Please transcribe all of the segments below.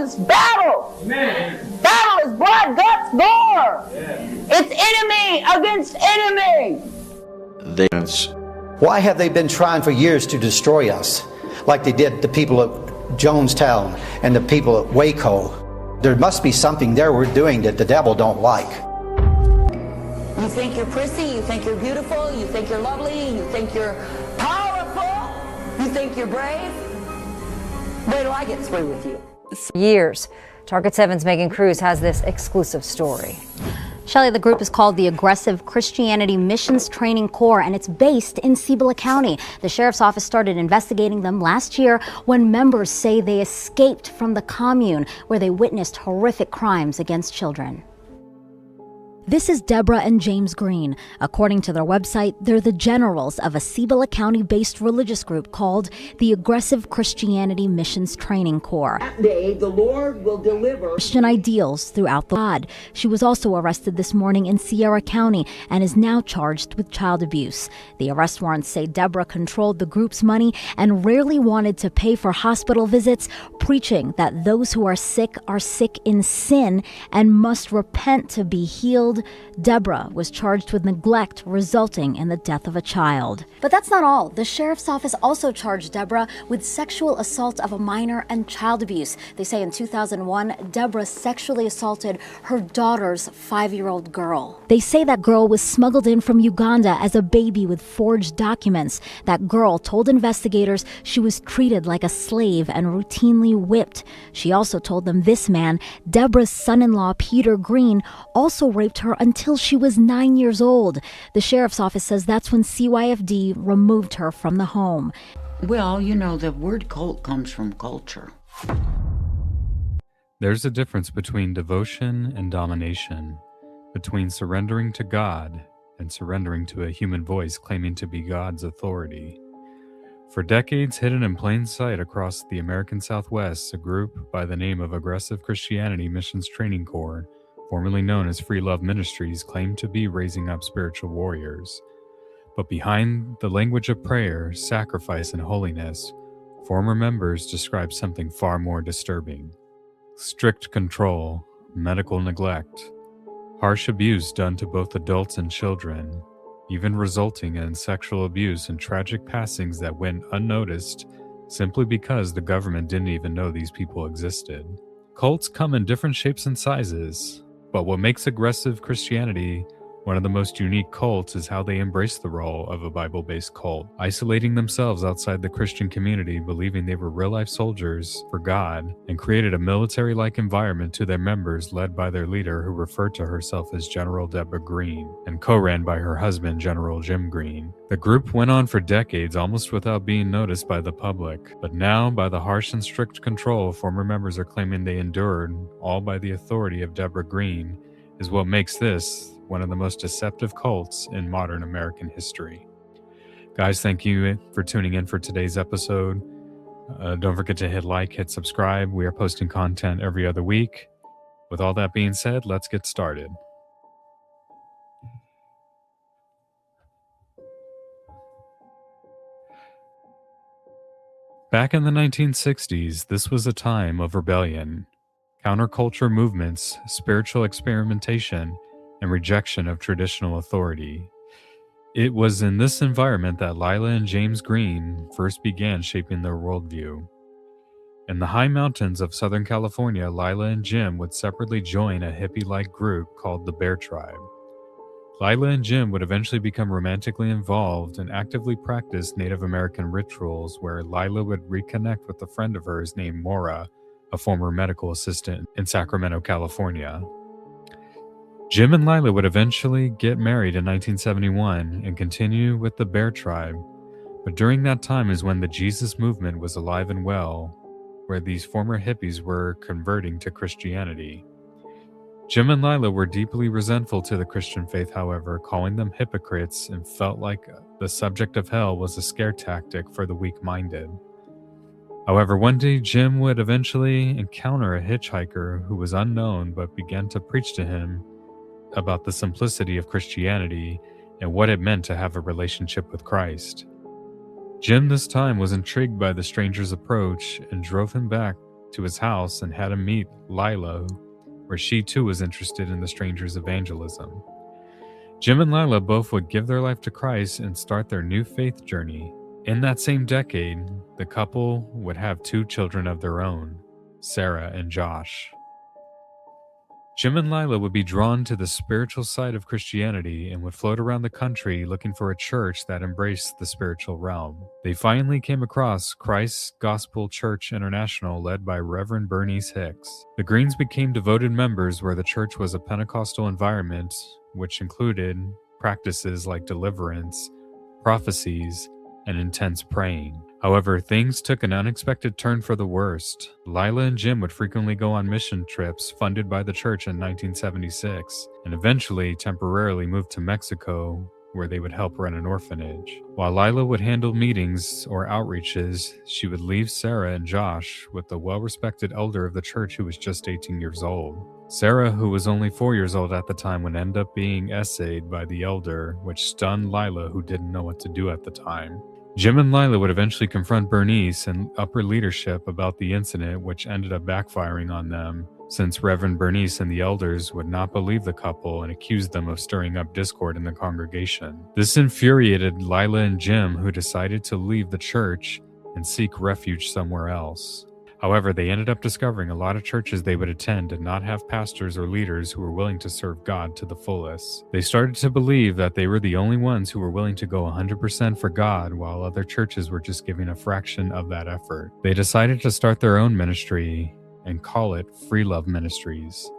is battle. Amen. Battle is blood, guts, gore. It's enemy against enemy. Why have they been trying for years to destroy us, like they did the people of Jonestown and the people at Waco? There must be something there we're doing that the devil don't like. You think you're pretty, you think you're beautiful, you think you're lovely, you think you're powerful, you think you're brave. Wait till I get through with you. Years. Target 7's Megan Cruz has this exclusive story. Shelley, the group is called the Aggressive Christianity Missions Training Corps, and it's based in Cibola County. The sheriff's office started investigating them last year when members say they escaped from the commune where they witnessed horrific crimes against children. This is Deborah and James Green. According to their website, they're the generals of a Cibola County-based religious group called the Aggressive Christianity Missions Training Corps. That day, the Lord will deliver Christian ideals throughout the God. She was also arrested this morning in Sierra County and is now charged with child abuse. The arrest warrants say Deborah controlled the group's money and rarely wanted to pay for hospital visits, preaching that those who are sick in sin and must repent to be healed. Deborah was charged with neglect resulting in the death of a child. But that's not all. The sheriff's office also charged Deborah with sexual assault of a minor and child abuse. They say in 2001, Deborah sexually assaulted her daughter's 5-year-old girl. They say that girl was smuggled in from Uganda as a baby with forged documents. That girl told investigators she was treated like a slave and routinely whipped. She also told them this man, Deborah's son-in-law Peter Green, also raped her until she was 9 years old. The sheriff's office says that's when CYFD removed her from the home. Well, you know, the word cult comes from culture. There's a difference between devotion and domination, between surrendering to God and surrendering to a human voice claiming to be God's authority. For decades, hidden in plain sight across the American Southwest, a group by the name of Aggressive Christianity Missions Training Corps, formerly known as Free Love Ministries, claimed to be raising up spiritual warriors. But behind the language of prayer, sacrifice, and holiness, former members described something far more disturbing. Strict control, medical neglect, harsh abuse done to both adults and children, even resulting in sexual abuse and tragic passings that went unnoticed simply because the government didn't even know these people existed. Cults come in different shapes and sizes, but what makes Aggressive Christianity one of the most unique cults is how they embrace the role of a Bible-based cult, isolating themselves outside the Christian community, believing they were real-life soldiers for God, and created a military-like environment to their members led by their leader, who referred to herself as General Deborah Green, and co-ran by her husband, General Jim Green. The group went on for decades almost without being noticed by the public, but now, by the harsh and strict control former members are claiming they endured, all by the authority of Deborah Green, is what makes this one of the most deceptive cults in modern American history. Guys, thank you for tuning in for today's episode. Don't forget to hit like, hit subscribe. We are posting content every other week. With all that being said, let's get started. Back in the 1960s, this was a time of rebellion, counterculture movements, spiritual experimentation, and rejection of traditional authority. It was in this environment that Lila and James Green first began shaping their worldview. In the high mountains of Southern California, Lila and Jim would separately join a hippie-like group called the Bear Tribe. Lila and Jim would eventually become romantically involved and actively practice Native American rituals, where Lila would reconnect with a friend of hers named Maura, a former medical assistant in Sacramento, California. Jim and Lila would eventually get married in 1971 and continue with the Bear Tribe, but during that time is when the Jesus movement was alive and well, where these former hippies were converting to Christianity. Jim and Lila were deeply resentful to the Christian faith, however, calling them hypocrites, and felt like the subject of hell was a scare tactic for the weak-minded. However, one day Jim would eventually encounter a hitchhiker who was unknown but began to preach to him about the simplicity of Christianity and what it meant to have a relationship with Christ. Jim this time was intrigued by the stranger's approach and drove him back to his house and had him meet Lila, where she too was interested in the stranger's evangelism. Jim and Lila both would give their life to Christ and start their new faith journey. In that same decade, the couple would have 2 children of their own, Sarah and Josh. Jim and Lila would be drawn to the spiritual side of Christianity and would float around the country looking for a church that embraced the spiritual realm. They finally came across Christ's Gospel Church International, led by Reverend Bernice Hicks. The Greens became devoted members where the church was a Pentecostal environment, which included practices like deliverance, prophecies, and intense praying. However, things took an unexpected turn for the worst. Lila and Jim would frequently go on mission trips funded by the church in 1976, and eventually temporarily moved to Mexico, where they would help run an orphanage. While Lila would handle meetings or outreaches, she would leave Sarah and Josh with the well-respected elder of the church who was just 18 years old. Sarah, who was only 4 years old at the time, would end up being essayed by the elder, which stunned Lila, who didn't know what to do at the time. Jim and Lila would eventually confront Bernice and upper leadership about the incident, which ended up backfiring on them, since Reverend Bernice and the elders would not believe the couple and accused them of stirring up discord in the congregation. This infuriated Lila and Jim, who decided to leave the church and seek refuge somewhere else. However, they ended up discovering a lot of churches they would attend did not have pastors or leaders who were willing to serve God to the fullest. They started to believe that they were the only ones who were willing to go 100% for God, while other churches were just giving a fraction of that effort. They decided to start their own ministry and call it Free Love Ministries,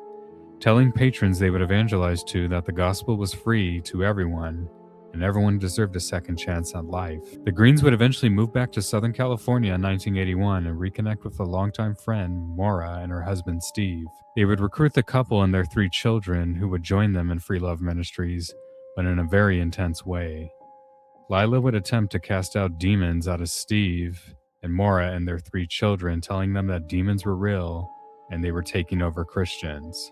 telling patrons they would evangelize to that the gospel was free to everyone and everyone deserved a second chance at life. The Greens would eventually move back to Southern California in 1981 and reconnect with a longtime friend, Maura, and her husband, Steve. They would recruit the couple and their 3 children, who would join them in Free Love Ministries, but in a very intense way. Lila would attempt to cast out demons out of Steve and Maura and their 3 children, telling them that demons were real and they were taking over Christians.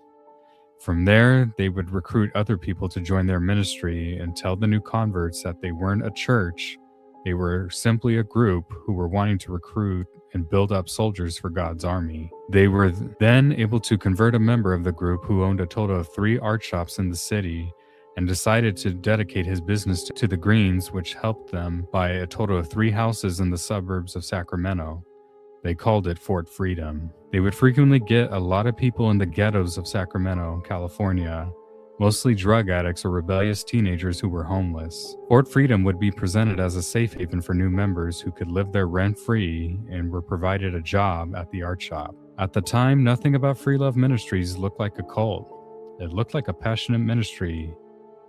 From there, they would recruit other people to join their ministry and tell the new converts that they weren't a church, they were simply a group who were wanting to recruit and build up soldiers for God's army. They were then able to convert a member of the group who owned a total of 3 art shops in the city and decided to dedicate his business to the Greens, which helped them buy a total of 3 houses in the suburbs of Sacramento. They called it Fort Freedom. They would frequently get a lot of people in the ghettos of Sacramento, California, mostly drug addicts or rebellious teenagers who were homeless. Fort Freedom would be presented as a safe haven for new members who could live there rent-free and were provided a job at the art shop. At the time, nothing about Free Love Ministries looked like a cult. It looked like a passionate ministry,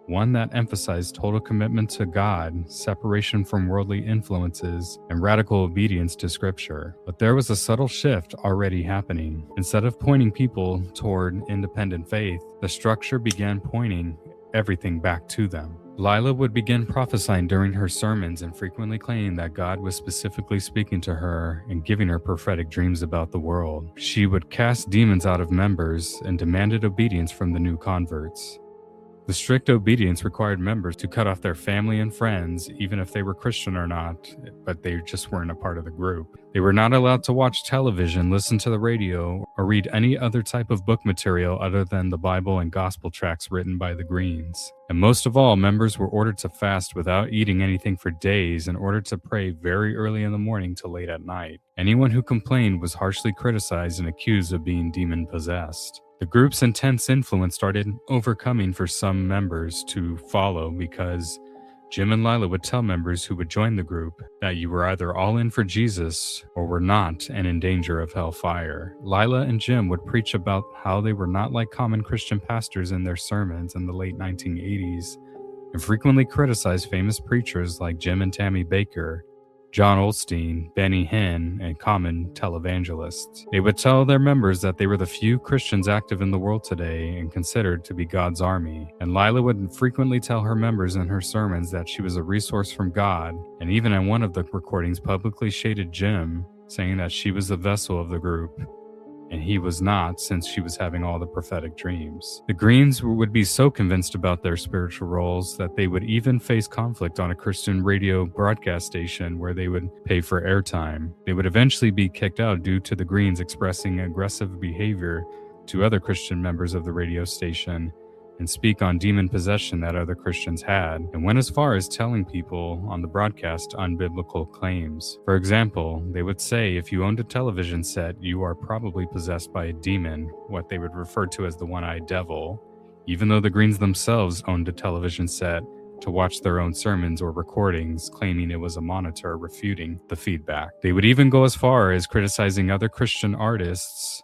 one that emphasized total commitment to God, separation from worldly influences, and radical obedience to Scripture. But there was a subtle shift already happening. Instead of pointing people toward independent faith, the structure began pointing everything back to them. Lila would begin prophesying during her sermons and frequently claiming that God was specifically speaking to her and giving her prophetic dreams about the world. She would cast demons out of members and demanded obedience from the new converts. The strict obedience required members to cut off their family and friends, even if they were Christian or not, but they just weren't a part of the group. They were not allowed to watch television, listen to the radio, or read any other type of book material other than the Bible and gospel tracts written by the Greens. And most of all, members were ordered to fast without eating anything for days and ordered to pray very early in the morning to late at night. Anyone who complained was harshly criticized and accused of being demon-possessed. The group's intense influence started overcoming for some members to follow because Jim and Lila would tell members who would join the group that you were either all in for Jesus or were not and in danger of hellfire. Lila and Jim would preach about how they were not like common Christian pastors in their sermons in the late 1980s and frequently criticized famous preachers like Jim and Tammy Baker, John Osteen, Benny Hinn, and common televangelists. They would tell their members that they were the few Christians active in the world today and considered to be God's army. And Lila would frequently tell her members in her sermons that she was a resource from God, and even in one of the recordings publicly shaded Jim, saying that she was the vessel of the group and he was not, since she was having all the prophetic dreams. The Greens would be so convinced about their spiritual roles that they would even face conflict on a Christian radio broadcast station where they would pay for airtime. They would eventually be kicked out due to the Greens expressing aggressive behavior to other Christian members of the radio station and speak on demon possession that other Christians had, and went as far as telling people on the broadcast unbiblical claims. For example, they would say if you owned a television set, you are probably possessed by a demon, what they would refer to as the one-eyed devil, even though the Greens themselves owned a television set to watch their own sermons or recordings, claiming it was a monitor refuting the feedback. They would even go as far as criticizing other Christian artists,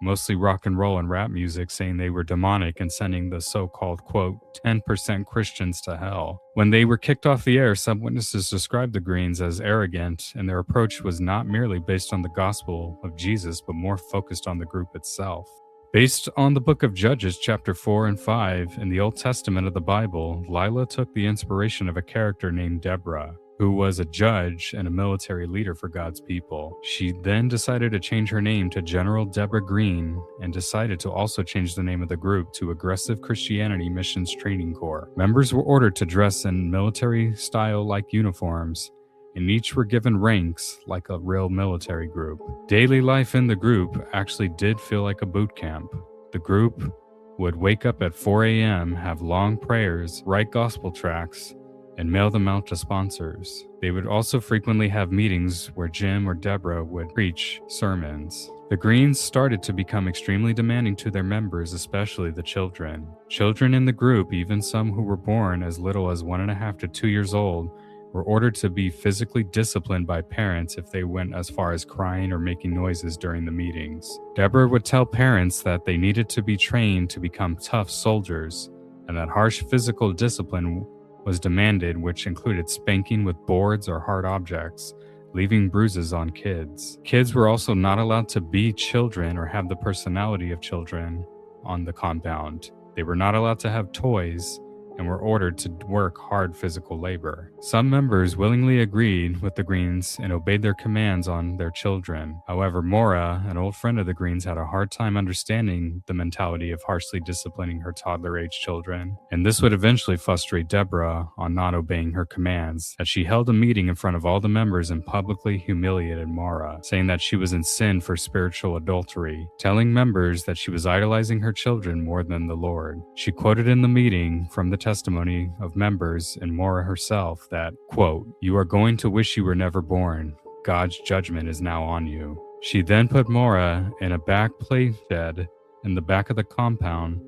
mostly rock and roll and rap music, saying they were demonic and sending the so-called, quote, 10% Christians to hell. When they were kicked off the air, some witnesses described the Greens as arrogant, and their approach was not merely based on the gospel of Jesus, but more focused on the group itself. Based on the book of Judges, chapter 4 and 5, in the Old Testament of the Bible, Lila took the inspiration of a character named Deborah, who was a judge and a military leader for God's people. She then decided to change her name to General Deborah Green and decided to also change the name of the group to Aggressive Christianity Missions Training Corps. Members were ordered to dress in military-style-like uniforms, and each were given ranks like a real military group. Daily life in the group actually did feel like a boot camp. The group would wake up at 4 a.m., have long prayers, write gospel tracts, and mail them out to sponsors. They would also frequently have meetings where Jim or Deborah would preach sermons. The Greens started to become extremely demanding to their members, especially the children. Children in the group, even some who were born as little as 1.5 to 2 years old, were ordered to be physically disciplined by parents if they went as far as crying or making noises during the meetings. Deborah would tell parents that they needed to be trained to become tough soldiers, and that harsh physical discipline was demanded, which included spanking with boards or hard objects, leaving bruises on kids. Kids were also not allowed to be children or have the personality of children on the compound. They were not allowed to have toys and were ordered to work hard physical labor. Some members willingly agreed with the Greens and obeyed their commands on their children. However, Maura, an old friend of the Greens, had a hard time understanding the mentality of harshly disciplining her toddler-age children, and this would eventually frustrate Deborah on not obeying her commands, as she held a meeting in front of all the members and publicly humiliated Maura, saying that she was in sin for spiritual adultery, telling members that she was idolizing her children more than the Lord. She quoted in the meeting from the testimony of members and Maura herself that, quote, "You are going to wish you were never born. God's judgment is now on you." She then put Maura in a back play shed in the back of the compound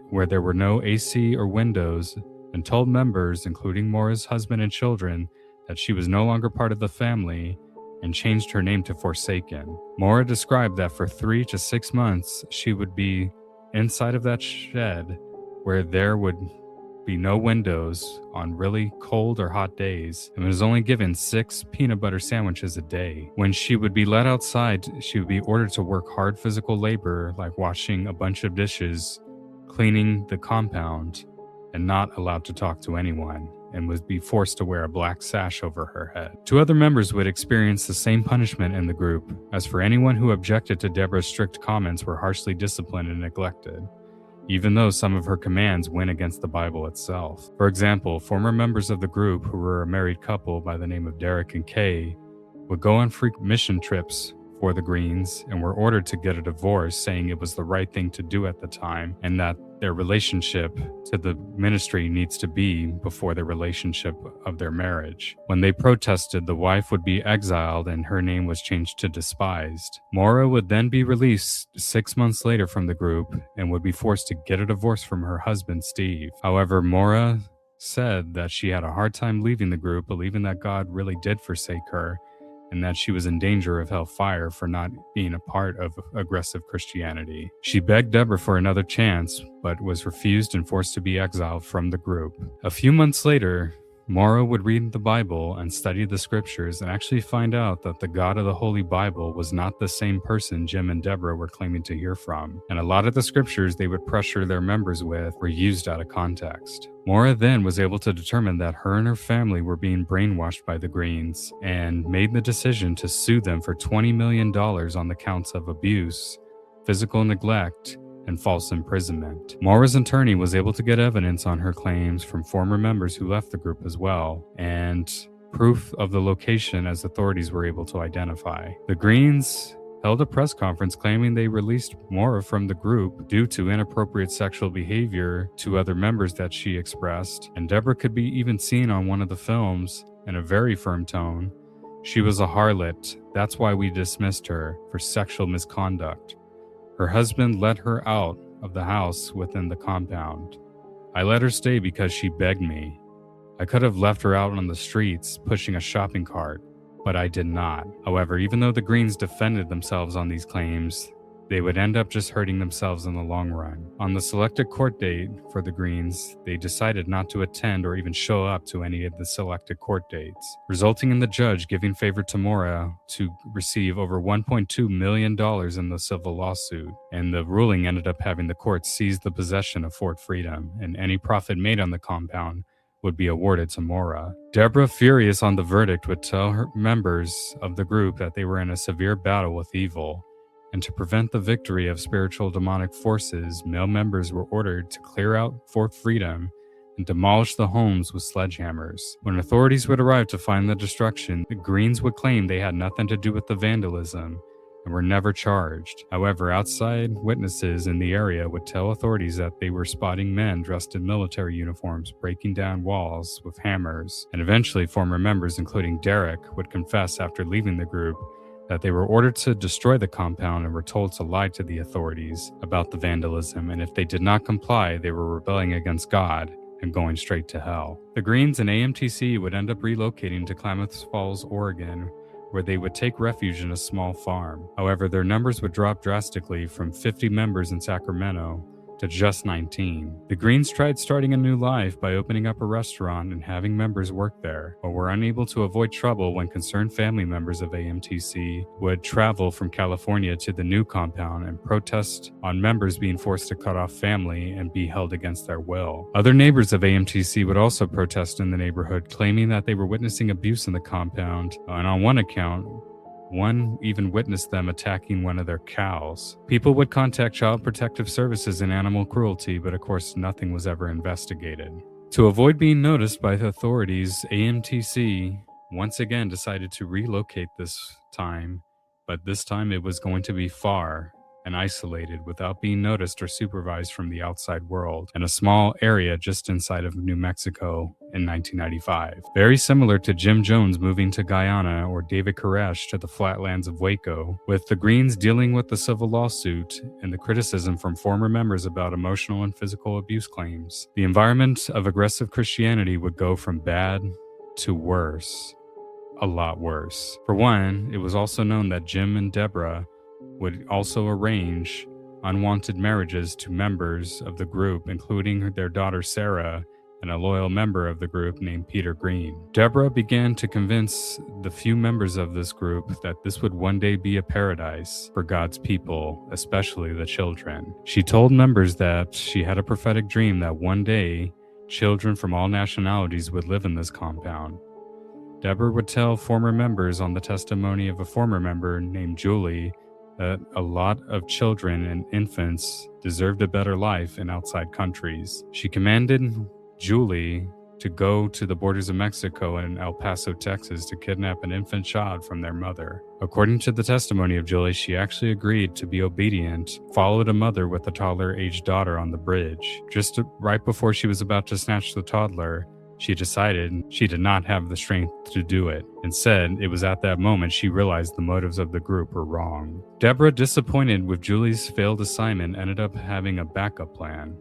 where there were no AC or windows, and told members, including Maura's husband and children, that she was no longer part of the family, and changed her name to Forsaken. Maura described that for 3 to 6 months she would be inside of that shed where there would be no windows on really cold or hot days, and was only given 6 peanut butter sandwiches a day. When she would be let outside, she would be ordered to work hard physical labor like washing a bunch of dishes, cleaning the compound, and not allowed to talk to anyone, and would be forced to wear a black sash over her head. 2 other members would experience the same punishment in the group. As for anyone who objected to Deborah's strict comments, were harshly disciplined and neglected, even though some of her commands went against the Bible itself. For example, former members of the group, who were a married couple by the name of Derek and Kay, would go on frequent mission trips for the Greens and were ordered to get a divorce, saying it was the right thing to do at the time, and that their relationship to the ministry needs to be before the relationship of their marriage. When they protested, the wife would be exiled and her name was changed to Despised. Maura would then be released 6 months later from the group and would be forced to get a divorce from her husband, Steve. However, Maura said that she had a hard time leaving the group, believing that God really did forsake her, and that she was in danger of hellfire for not being a part of aggressive Christianity. She begged Deborah for another chance, but was refused and forced to be exiled from the group. A few months later, Maura would read the Bible and study the scriptures and actually find out that the God of the Holy Bible was not the same person Jim and Deborah were claiming to hear from. And a lot of the scriptures they would pressure their members with were used out of context. Maura then was able to determine that her and her family were being brainwashed by the Greens and made the decision to sue them for $20 million on the counts of abuse, physical neglect, and false imprisonment. Moira's attorney was able to get evidence on her claims from former members who left the group as well, and proof of the location as authorities were able to identify. The Greens held a press conference claiming they released Moira from the group due to inappropriate sexual behavior to other members that she expressed, and Deborah could be even seen on one of the films in a very firm tone. She was a harlot. That's why we dismissed her for sexual misconduct. Her husband let her out of the house within the compound. I let her stay because she begged me. I could have left her out on the streets pushing a shopping cart, but I did not. However, even though the Greens defended themselves on these claims, they would end up just hurting themselves in the long run. On the selected court date for the Greens, they decided not to attend or even show up to any of the selected court dates, resulting in the judge giving favor to Moira to receive over $1.2 million in the civil lawsuit, and the ruling ended up having the court seize the possession of Fort Freedom, and any profit made on the compound would be awarded to Moira. Deborah, furious on the verdict, would tell her members of the group that they were in a severe battle with evil, and to prevent the victory of spiritual demonic forces, male members were ordered to clear out Fort Freedom and demolish the homes with sledgehammers. When authorities would arrive to find the destruction, the Greens would claim they had nothing to do with the vandalism and were never charged. However, outside witnesses in the area would tell authorities that they were spotting men dressed in military uniforms breaking down walls with hammers, and eventually former members, including Derek, would confess after leaving the group that they were ordered to destroy the compound and were told to lie to the authorities about the vandalism, and if they did not comply, they were rebelling against God and going straight to hell. The Greens and AMTC would end up relocating to Klamath Falls, Oregon, where they would take refuge in a small farm. However, their numbers would drop drastically from 50 members in Sacramento to just 19. The Greens tried starting a new life by opening up a restaurant and having members work there, but were unable to avoid trouble when concerned family members of AMTC would travel from California to the new compound and protest on members being forced to cut off family and be held against their will. Other neighbors of AMTC would also protest in the neighborhood, claiming that they were witnessing abuse in the compound, and on one account, one even witnessed them attacking one of their cows. People would contact Child Protective Services and Animal Cruelty, but of course nothing was ever investigated. To avoid being noticed by the authorities, AMTC once again decided to relocate this time, but this time it was going to be far and isolated without being noticed or supervised from the outside world, in a small area just inside of New Mexico in 1995. Very similar to Jim Jones moving to Guyana or David Koresh to the flatlands of Waco, with the Greens dealing with the civil lawsuit and the criticism from former members about emotional and physical abuse claims. The environment of aggressive Christianity would go from bad to worse, a lot worse. For one, it was also known that Jim and Deborah would also arrange unwanted marriages to members of the group, including their daughter Sarah and a loyal member of the group named Peter Green. Deborah began to convince the few members of this group that this would one day be a paradise for God's people, especially the children. She told members that she had a prophetic dream that one day children from all nationalities would live in this compound. Deborah would tell former members on the testimony of a former member named Julie that a lot of children and infants deserved a better life in outside countries. She commanded Julie to go to the borders of Mexico and El Paso, Texas, to kidnap an infant child from their mother. According to the testimony of Julie, she actually agreed to be obedient, followed a mother with a toddler-aged daughter on the bridge. Just right before she was about to snatch the toddler, she decided she did not have the strength to do it. Instead, it was at that moment she realized the motives of the group were wrong. Deborah, disappointed with Julie's failed assignment, ended up having a backup plan.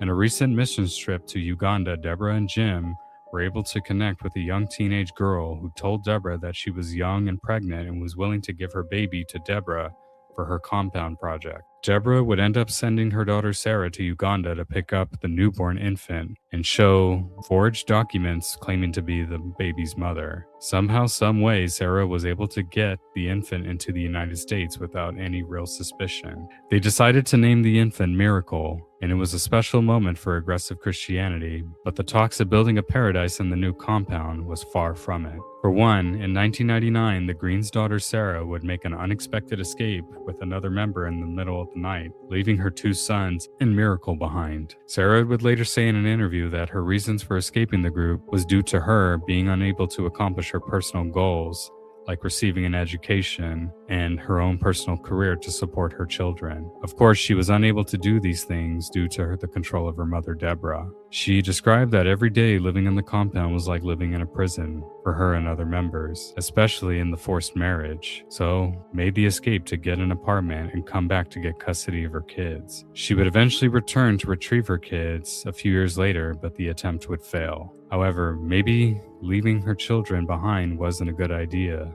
In a recent missions trip to Uganda, Deborah and Jim were able to connect with a young teenage girl who told Deborah that she was young and pregnant and was willing to give her baby to Deborah for her compound project. Deborah would end up sending her daughter Sarah to Uganda to pick up the newborn infant and show forged documents claiming to be the baby's mother. Somehow, some way, Sarah was able to get the infant into the United States without any real suspicion. They decided to name the infant Miracle, and it was a special moment for aggressive Christianity, but the talks of building a paradise in the new compound was far from it. For one, in 1999, the Green's daughter Sarah would make an unexpected escape with another member in the middle of the night, leaving her 2 sons and Miracle behind. Sarah would later say in an interview that her reasons for escaping the group was due to her being unable to accomplish her personal goals, like receiving an education and her own personal career to support her children. Of course, she was unable to do these things due to the control of her mother, Deborah. She described that every day living in the compound was like living in a prison for her and other members, especially in the forced marriage, so made the escape to get an apartment and come back to get custody of her kids. She would eventually return to retrieve her kids a few years later, but the attempt would fail. However, maybe leaving her children behind wasn't a good idea,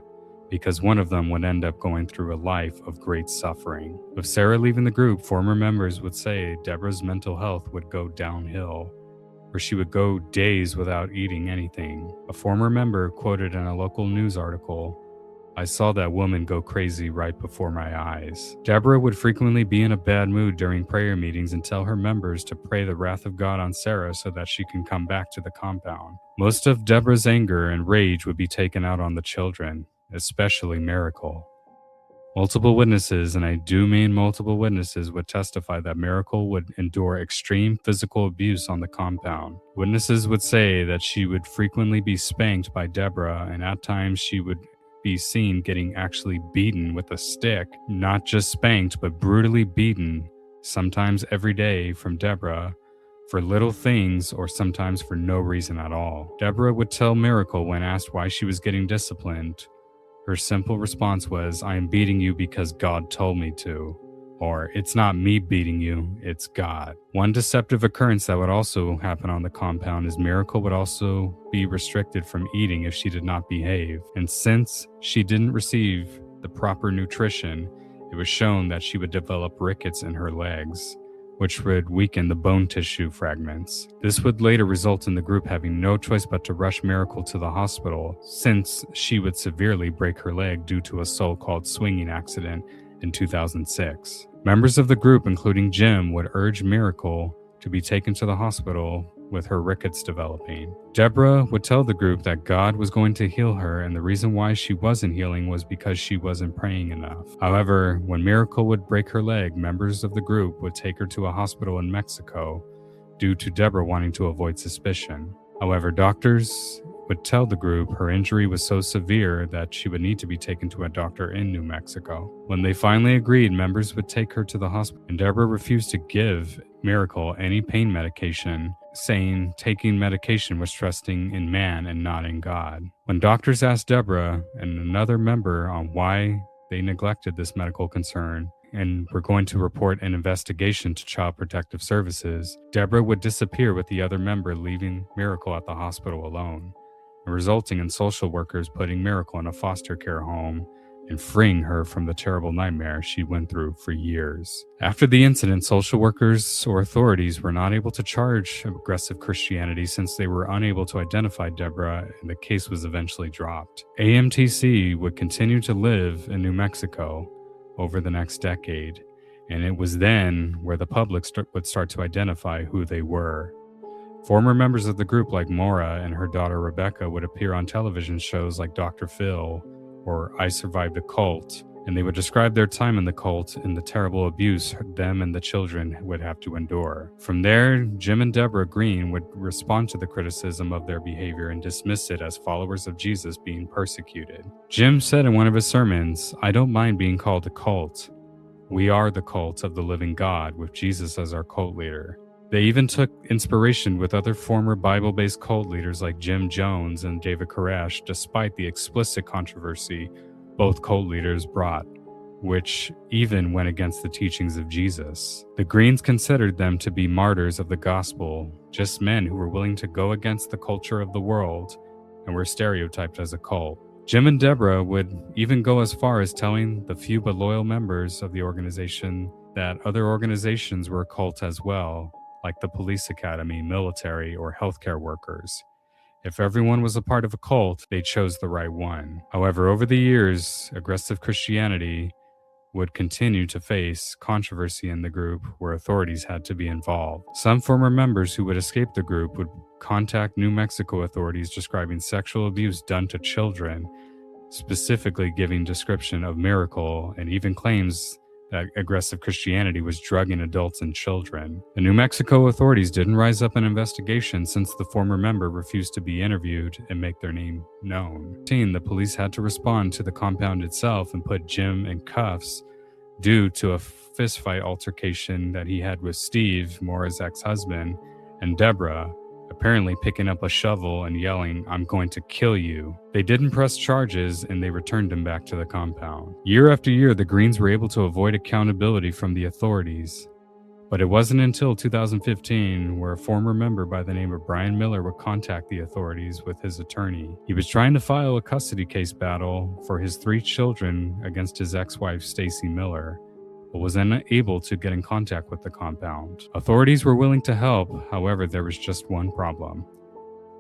because one of them would end up going through a life of great suffering. With Sarah leaving the group, former members would say Deborah's mental health would go downhill, where she would go days without eating anything. A former member quoted in a local news article, "I saw that woman go crazy right before my eyes." Deborah would frequently be in a bad mood during prayer meetings and tell her members to pray the wrath of God on Sarah so that she can come back to the compound. Most of Deborah's anger and rage would be taken out on the children, especially Miracle. Multiple witnesses, and I do mean multiple witnesses, would testify that Miracle would endure extreme physical abuse on the compound. Witnesses would say that she would frequently be spanked by Deborah, and at times she would be seen getting actually beaten with a stick, not just spanked, but brutally beaten, sometimes every day from Deborah, for little things or sometimes for no reason at all. Deborah would tell Miracle when asked why she was getting disciplined, her simple response was, "I am beating you because God told me to," or "It's not me beating you, it's God." One deceptive occurrence that would also happen on the compound is Miracle would also be restricted from eating if she did not behave. And since she didn't receive the proper nutrition, it was shown that she would develop rickets in her legs, which would weaken the bone tissue fragments. This would later result in the group having no choice but to rush Miracle to the hospital, since she would severely break her leg due to a so-called swinging accident in 2006. Members of the group, including Jim, would urge Miracle to be taken to the hospital with her rickets developing. Deborah would tell the group that God was going to heal her, and the reason why she wasn't healing was because she wasn't praying enough. However, when Miracle would break her leg, members of the group would take her to a hospital in Mexico due to Deborah wanting to avoid suspicion. However, doctors would tell the group her injury was so severe that she would need to be taken to a doctor in New Mexico. When they finally agreed, members would take her to the hospital, and Deborah refused to give Miracle any pain medication, saying taking medication was trusting in man and not in God. When doctors asked Deborah and another member on why they neglected this medical concern and were going to report an investigation to Child Protective Services, Deborah would disappear with the other member, leaving Miracle at the hospital alone, and resulting in social workers putting Miracle in a foster care home and freeing her from the terrible nightmare she went through for years. After the incident, social workers or authorities were not able to charge aggressive Christianity since they were unable to identify Deborah, and the case was eventually dropped. AMTC would continue to live in New Mexico over the next decade, and it was then where the public would start to identify who they were. Former members of the group like Maura and her daughter Rebecca would appear on television shows like Dr. Phil or I Survived a Cult, and they would describe their time in the cult and the terrible abuse them and the children would have to endure. From there, Jim and Deborah Green would respond to the criticism of their behavior and dismiss it as followers of Jesus being persecuted. Jim said in one of his sermons, "I don't mind being called a cult. We are the cult of the living God with Jesus as our cult leader." They even took inspiration with other former Bible-based cult leaders like Jim Jones and David Koresh, despite the explicit controversy both cult leaders brought, which even went against the teachings of Jesus. The Greens considered them to be martyrs of the gospel, just men who were willing to go against the culture of the world and were stereotyped as a cult. Jim and Deborah would even go as far as telling the few but loyal members of the organization that other organizations were a cult as well, like the police academy, military, or healthcare workers. If everyone was a part of a cult, they chose the right one. However, over the years, aggressive Christianity would continue to face controversy in the group where authorities had to be involved. Some former members who would escape the group would contact New Mexico authorities describing sexual abuse done to children, specifically giving description of miracle and even claims that aggressive Christianity was drugging adults and children. The New Mexico authorities didn't rise up an investigation since the former member refused to be interviewed and make their name known. The police had to respond to the compound itself and put Jim in cuffs due to a fistfight altercation that he had with Steve, Maura's ex-husband, and Deborah, apparently picking up a shovel and yelling, "I'm going to kill you." They didn't press charges and they returned him back to the compound. Year after year, the Greens were able to avoid accountability from the authorities. But it wasn't until 2015 where a former member by the name of Brian Miller would contact the authorities with his attorney. He was trying to file a custody case battle for his 3 children against his ex-wife Stacy Miller, but was unable to get in contact with the compound. Authorities were willing to help, however, there was just one problem.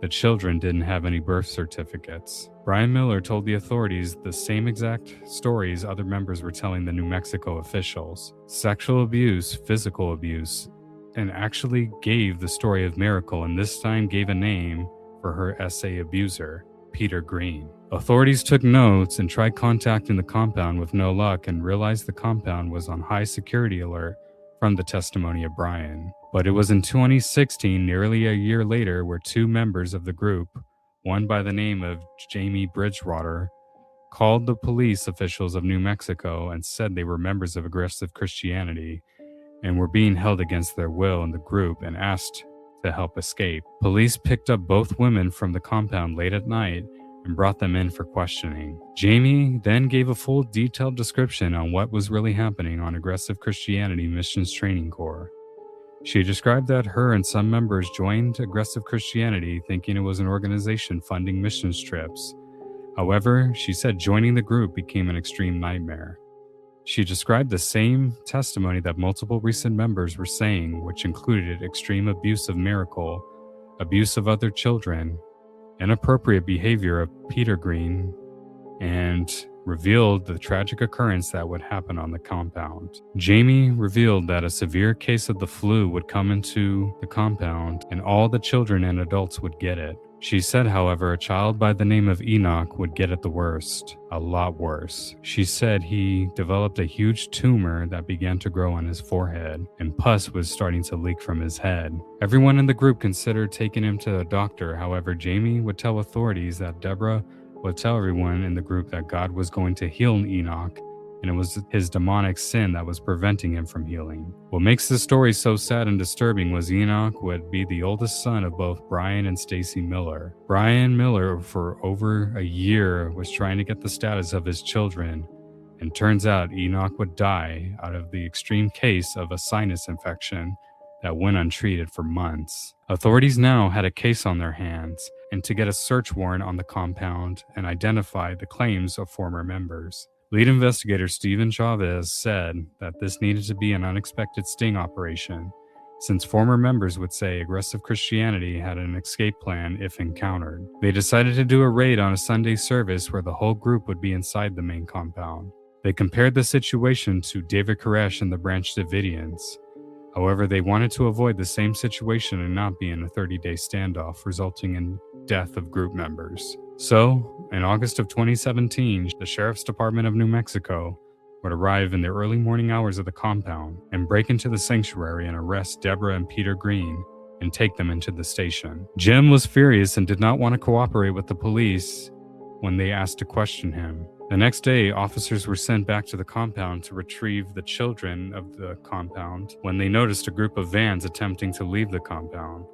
The children didn't have any birth certificates. Brian Miller told the authorities the same exact stories other members were telling the New Mexico officials. Sexual abuse, physical abuse, and actually gave the story of Miracle, and this time gave a name for her SA abuser, Peter Green. Authorities took notes and tried contacting the compound with no luck and realized the compound was on high security alert from the testimony of Brian. But it was in 2016, nearly a year later, where 2 members of the group, one by the name of Jamie Bridgewater, called the police officials of New Mexico and said they were members of aggressive Christianity and were being held against their will in the group and asked to help escape. Police picked up both women from the compound late at night and brought them in for questioning. Jamie then gave a full detailed description on what was really happening on Aggressive Christianity Missions Training Corps. She described that her and some members joined Aggressive Christianity thinking it was an organization funding missions trips. However, she said joining the group became an extreme nightmare. She described the same testimony that multiple recent members were saying, which included extreme abuse of Miracle, abuse of other children, inappropriate behavior of Peter Green, and revealed the tragic occurrence that would happen on the compound. Jamie revealed that a severe case of the flu would come into the compound and all the children and adults would get it. She said, however, a child by the name of Enoch would get it the worst, a lot worse. She said he developed a huge tumor that began to grow on his forehead, and pus was starting to leak from his head. Everyone in the group considered taking him to a doctor. However, Jamie would tell authorities that Deborah would tell everyone in the group that God was going to heal Enoch, and it was his demonic sin that was preventing him from healing. What makes the story so sad and disturbing was Enoch would be the oldest son of both Brian and Stacy Miller. Brian Miller, for over a year, was trying to get the status of his children, and turns out Enoch would die out of the extreme case of a sinus infection that went untreated for months. Authorities now had a case on their hands, and to get a search warrant on the compound and identify the claims of former members. Lead investigator Steven Chavez said that this needed to be an unexpected sting operation, since former members would say Aggressive Christianity had an escape plan if encountered. They decided to do a raid on a Sunday service where the whole group would be inside the main compound. They compared the situation to David Koresh and the Branch Davidians. However, they wanted to avoid the same situation and not be in a 30-day standoff, resulting in death of group members. So, in August of 2017, the Sheriff's Department of New Mexico would arrive in the early morning hours of the compound and break into the sanctuary and arrest Deborah and Peter Green and take them into the station. Jim was furious and did not want to cooperate with the police when they asked to question him. The next day, officers were sent back to the compound to retrieve the children of the compound when they noticed a group of vans attempting to leave the compound.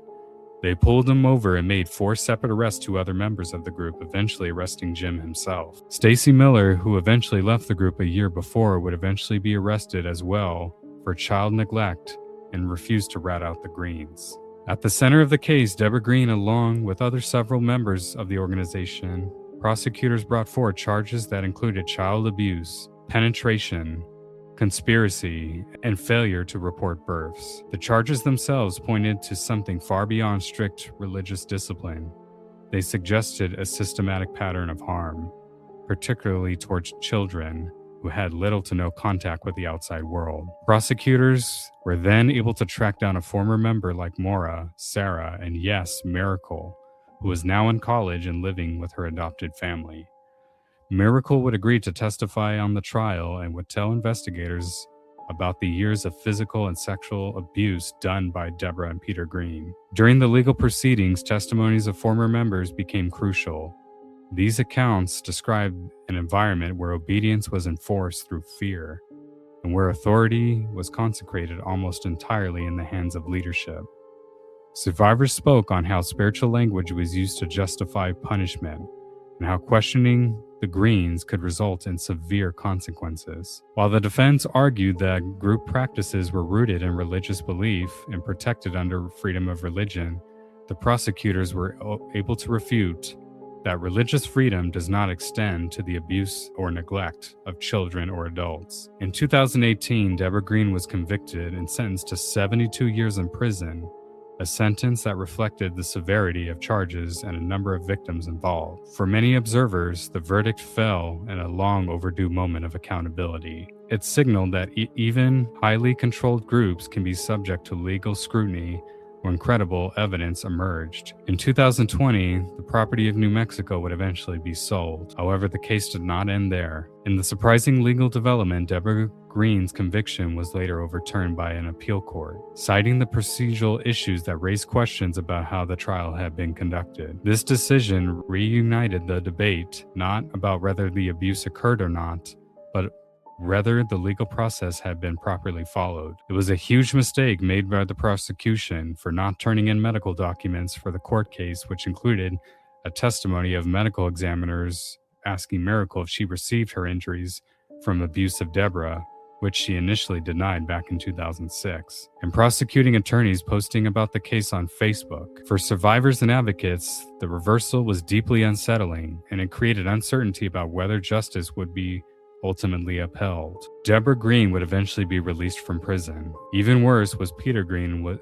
They pulled him over and made 4 separate arrests to other members of the group, eventually arresting Jim himself. Stacy Miller, who eventually left the group a year before, would eventually be arrested as well for child neglect and refused to rat out the Greens. At the center of the case, Deborah Green, along with several members of the organization, prosecutors brought forward charges that included child abuse, penetration, conspiracy, and failure to report births. The charges themselves pointed to something far beyond strict religious discipline. They suggested a systematic pattern of harm, particularly towards children who had little to no contact with the outside world. Prosecutors were then able to track down a former member like Maura, Sarah, and yes, Miracle, who was now in college and living with her adopted family. Miracle would agree to testify on the trial and would tell investigators about the years of physical and sexual abuse done by Deborah and Peter Green. During the legal proceedings, testimonies of former members became crucial. These accounts described an environment where obedience was enforced through fear, and where authority was consecrated almost entirely in the hands of leadership. Survivors spoke on how spiritual language was used to justify punishment, and how questioning the Greens could result in severe consequences. While the defense argued that group practices were rooted in religious belief and protected under freedom of religion, the prosecutors were able to refute that religious freedom does not extend to the abuse or neglect of children or adults. In 2018, Deborah Green was convicted and sentenced to 72 years in prison, a sentence that reflected the severity of charges and a number of victims involved. For many observers, the verdict fell in a long overdue moment of accountability. It signaled that even highly controlled groups can be subject to legal scrutiny when credible evidence emerged. In 2020, the property of New Mexico would eventually be sold. However, the case did not end there. In the surprising legal development, Deborah Green's conviction was later overturned by an appeal court, citing the procedural issues that raised questions about how the trial had been conducted. This decision reunited the debate, not about whether the abuse occurred or not, but whether the legal process had been properly followed. It was a huge mistake made by the prosecution for not turning in medical documents for the court case, which included a testimony of medical examiners asking Miracle if she received her injuries from abuse of Deborah, which she initially denied back in 2006, and prosecuting attorneys posting about the case on Facebook. For survivors and advocates, the reversal was deeply unsettling, and it created uncertainty about whether justice would be ultimately upheld. Deborah Green would eventually be released from prison. Even worse was Peter Green would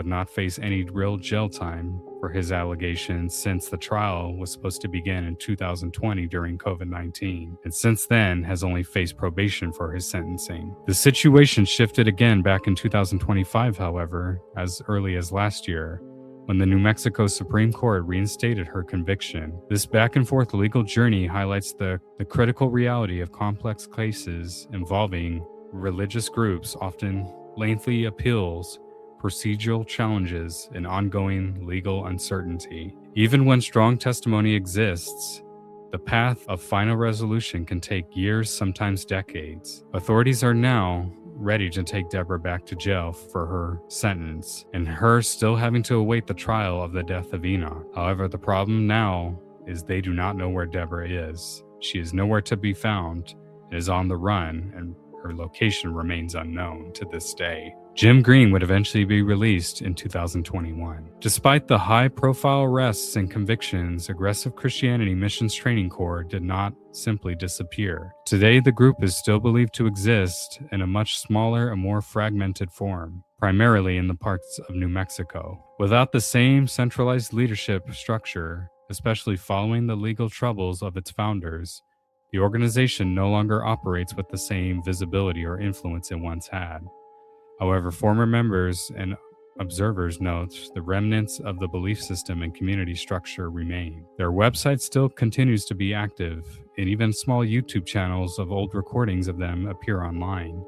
not face any real jail time for his allegations, since the trial was supposed to begin in 2020 during COVID-19, and since then has only faced probation for his sentencing. The situation shifted again back in 2025, however, as early as last year, when the New Mexico Supreme Court reinstated her conviction. This back-and-forth legal journey highlights the critical reality of complex cases involving religious groups, often lengthy appeals, procedural challenges, and ongoing legal uncertainty. Even when strong testimony exists, the path of final resolution can take years, sometimes decades. Authorities are now ready to take Deborah back to jail for her sentence, and her still having to await the trial of the death of Enoch. However, the problem now is they do not know where Deborah is. She is nowhere to be found, and is on the run, and her location remains unknown to this day. Jim Green would eventually be released in 2021. Despite the high-profile arrests and convictions, Aggressive Christianity Missions Training Corps did not simply disappear. Today, the group is still believed to exist in a much smaller and more fragmented form, primarily in the parts of New Mexico. Without the same centralized leadership structure, especially following the legal troubles of its founders, the organization no longer operates with the same visibility or influence it once had. However, former members and observers note the remnants of the belief system and community structure remain. Their website still continues to be active, and even small YouTube channels of old recordings of them appear online.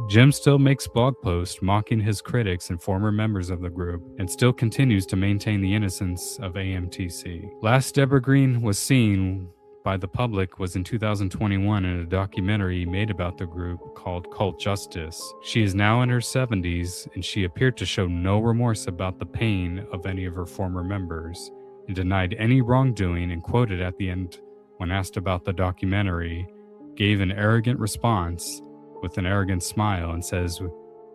Jim still makes blog posts mocking his critics and former members of the group, and still continues to maintain the innocence of AMTC. Last Deborah Green was seen by the public was in 2021 in a documentary made about the group called Cult Justice. She is now in her 70s, and she appeared to show no remorse about the pain of any of her former members, and denied any wrongdoing, and quoted at the end when asked about the documentary, gave an arrogant response with an arrogant smile and says,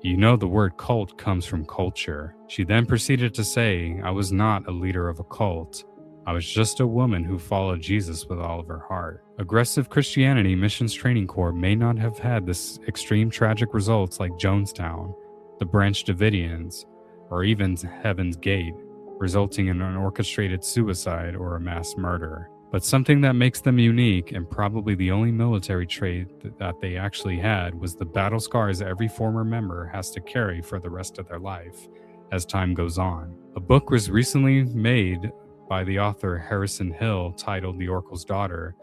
"You know the word cult comes from culture." She then proceeded to say, "I was not a leader of a cult. I was just a woman who followed Jesus with all of her heart." Aggressive Christianity Missions Training Corps may not have had this extreme tragic results like Jonestown, the Branch Davidians, or even Heaven's Gate, resulting in an orchestrated suicide or a mass murder. But something that makes them unique, and probably the only military trait that they actually had, was the battle scars every former member has to carry for the rest of their life as time goes on. A book was recently made by the author Harrison Hill titled The Oracle's Daughter,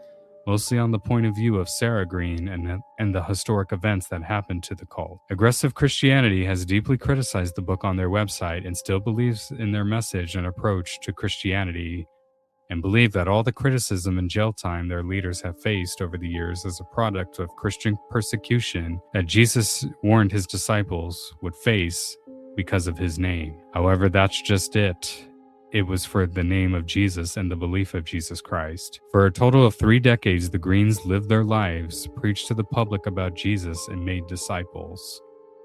mostly on the point of view of Sarah Green and the historic events that happened to the cult. Aggressive Christianity has deeply criticized the book on their website and still believes in their message and approach to Christianity, and believe that all the criticism and jail time their leaders have faced over the years is a product of Christian persecution that Jesus warned his disciples would face because of his name. However, that's just it. It was for the name of Jesus and the belief of Jesus Christ. For a total of 3 decades, the Greens lived their lives, preached to the public about Jesus, and made disciples.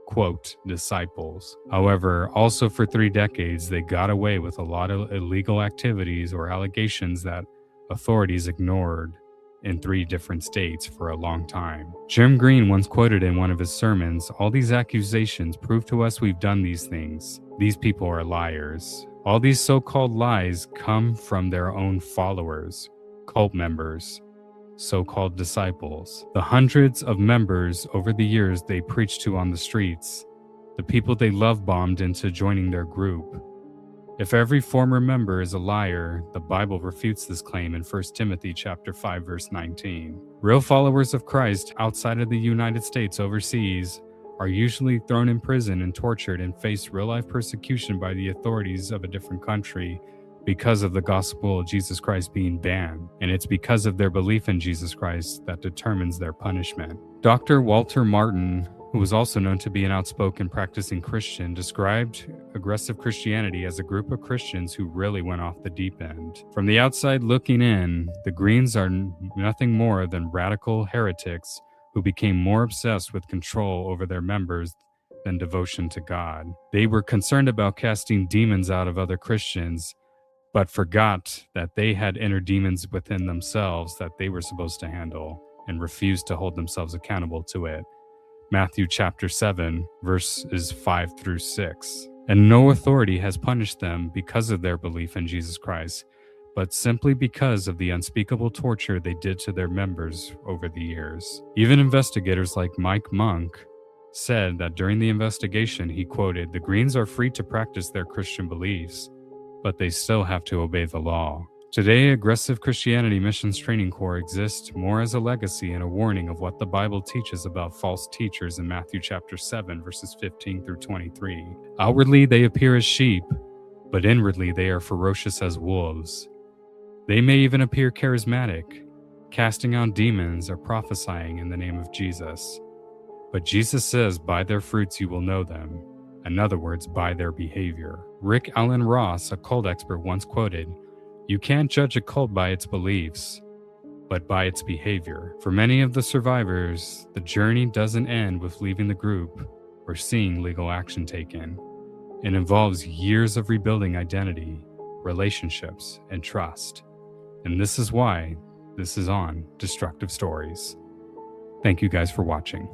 Quote, disciples. However, also for 3 decades, they got away with a lot of illegal activities or allegations that authorities ignored in 3 different states for a long time. Jim Green once quoted in one of his sermons, "All these accusations prove to us we've done these things. These people are liars. All these so-called lies come from their own followers, cult members, so-called disciples, the hundreds of members over the years they preached to on the streets, the people they love-bombed into joining their group. If every former member is a liar, the Bible refutes this claim in 1 Timothy chapter 5, verse 19. Real followers of Christ outside of the United States overseas are usually thrown in prison and tortured and face real-life persecution by the authorities of a different country because of the gospel of Jesus Christ being banned, and it's because of their belief in Jesus Christ that determines their punishment." Dr. Walter Martin, who was also known to be an outspoken practicing Christian, described aggressive Christianity as a group of Christians who really went off the deep end. From the outside looking in, the Greens are nothing more than radical heretics who became more obsessed with control over their members than devotion to God. They were concerned about casting demons out of other Christians, but forgot that they had inner demons within themselves that they were supposed to handle and refused to hold themselves accountable to it. Matthew chapter 7, verses 5 through 6. And no authority has punished them because of their belief in Jesus Christ, but simply because of the unspeakable torture they did to their members over the years. Even investigators like Mike Monk said that during the investigation, he quoted, "The Greens are free to practice their Christian beliefs, but they still have to obey the law." Today, Aggressive Christianity Missions Training Corps exists more as a legacy and a warning of what the Bible teaches about false teachers in Matthew chapter 7, verses 15 through 23. Outwardly, they appear as sheep, but inwardly they are ferocious as wolves. They may even appear charismatic, casting out demons or prophesying in the name of Jesus. But Jesus says, "By their fruits you will know them." In other words, by their behavior. Rick Allen Ross, a cult expert, once quoted, "You can't judge a cult by its beliefs, but by its behavior." For many of the survivors, the journey doesn't end with leaving the group or seeing legal action taken. It involves years of rebuilding identity, relationships, and trust. And this is why this is on Destructive Stories. Thank you guys for watching.